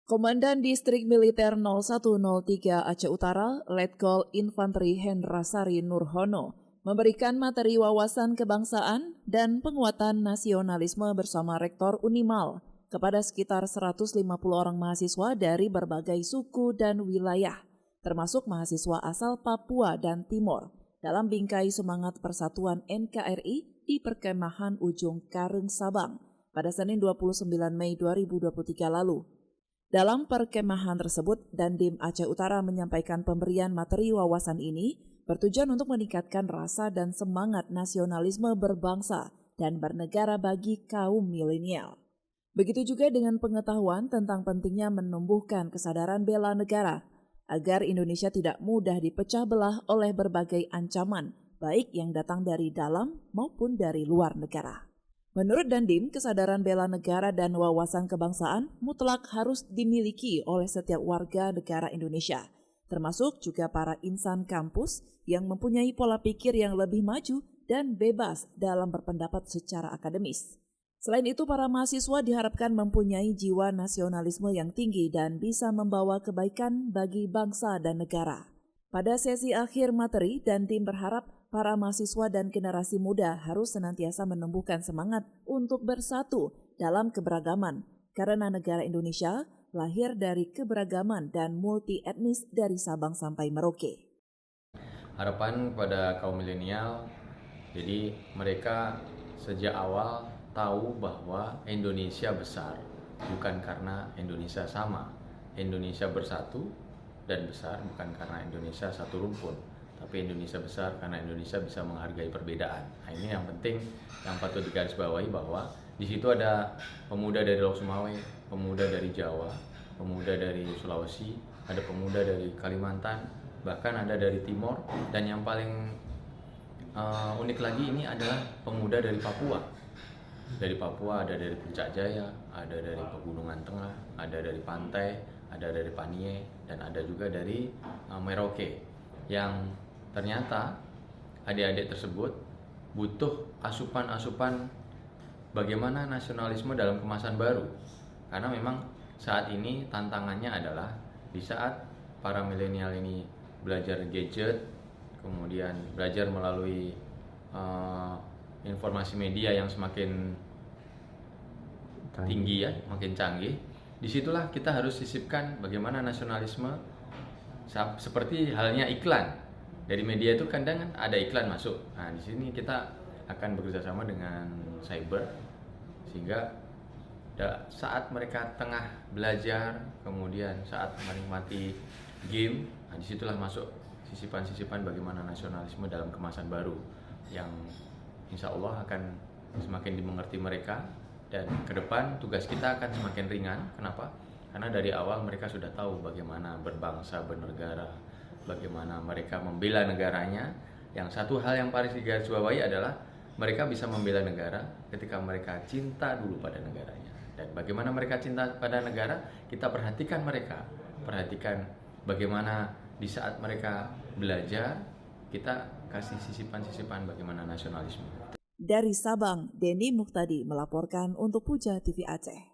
Komandan Distrik Militer 0103 Aceh Utara, Letkol Infanteri Hendrasari Nurhono, memberikan materi wawasan kebangsaan dan penguatan nasionalisme bersama Rektor Unimal kepada sekitar 150 orang mahasiswa dari berbagai suku dan wilayah, termasuk mahasiswa asal Papua dan Timor, dalam bingkai semangat persatuan NKRI di Perkemahan Ujung Kareng, Sabang, pada Senin 29 Mei 2023 lalu. Dalam perkemahan tersebut, Dandim Aceh Utara menyampaikan pemberian materi wawasan ini bertujuan untuk meningkatkan rasa dan semangat nasionalisme berbangsa dan bernegara bagi kaum milenial. Begitu juga dengan pengetahuan tentang pentingnya menumbuhkan kesadaran bela negara agar Indonesia tidak mudah dipecah belah oleh berbagai ancaman, baik yang datang dari dalam maupun dari luar negara. Menurut Dandim, kesadaran bela negara dan wawasan kebangsaan mutlak harus dimiliki oleh setiap warga negara Indonesia, termasuk juga para insan kampus yang mempunyai pola pikir yang lebih maju dan bebas dalam berpendapat secara akademis. Selain itu, para mahasiswa diharapkan mempunyai jiwa nasionalisme yang tinggi dan bisa membawa kebaikan bagi bangsa dan negara. Pada sesi akhir materi, Dandim berharap para mahasiswa dan generasi muda harus senantiasa menumbuhkan semangat untuk bersatu dalam keberagaman, karena negara Indonesia lahir dari keberagaman dan multi etnis dari Sabang sampai Merauke. Harapan pada kaum milenial, jadi mereka sejak awal tahu bahwa Indonesia besar, bukan karena Indonesia sama. Indonesia bersatu dan besar bukan karena Indonesia satu rumpun, tapi Indonesia besar karena Indonesia bisa menghargai perbedaan. Nah, ini yang penting, yang patut digarisbawahi bahwa di situ ada pemuda dari Laut Sumawe, pemuda dari Jawa, pemuda dari Sulawesi, ada pemuda dari Kalimantan, bahkan ada dari Timor, dan yang paling unik lagi ini adalah pemuda dari Papua. Dari Papua ada dari Puncak Jaya, ada dari Pegunungan Tengah, ada dari pantai, ada dari Panie, dan ada juga dari Merauke, yang ternyata adik-adik tersebut butuh asupan-asupan bagaimana nasionalisme dalam kemasan baru. Karena memang saat ini tantangannya adalah di saat para milenial ini belajar gadget, kemudian belajar melalui informasi media yang semakin tinggi ya, makin canggih. Disitulah kita harus sisipkan bagaimana nasionalisme, seperti halnya iklan. Dari media itu kadang ada iklan masuk. Nah, di sini kita akan bekerjasama dengan cyber, sehingga saat mereka tengah belajar, kemudian saat menikmati game, nah disitulah masuk sisipan-sisipan bagaimana nasionalisme dalam kemasan baru, yang insya Allah akan semakin dimengerti mereka. Dan ke depan tugas kita akan semakin ringan. Kenapa? Karena dari awal mereka sudah tahu bagaimana berbangsa, bernegara, bagaimana mereka membela negaranya. Yang satu hal yang paling digarisbawahi adalah mereka bisa membela negara ketika mereka cinta dulu pada negaranya. Dan bagaimana mereka cinta pada negara, kita perhatikan mereka. Perhatikan bagaimana di saat mereka belajar, kita kasih sisipan-sisipan bagaimana nasionalisme. Dari Sabang, Denny Muhtadi melaporkan untuk Puja TV Aceh.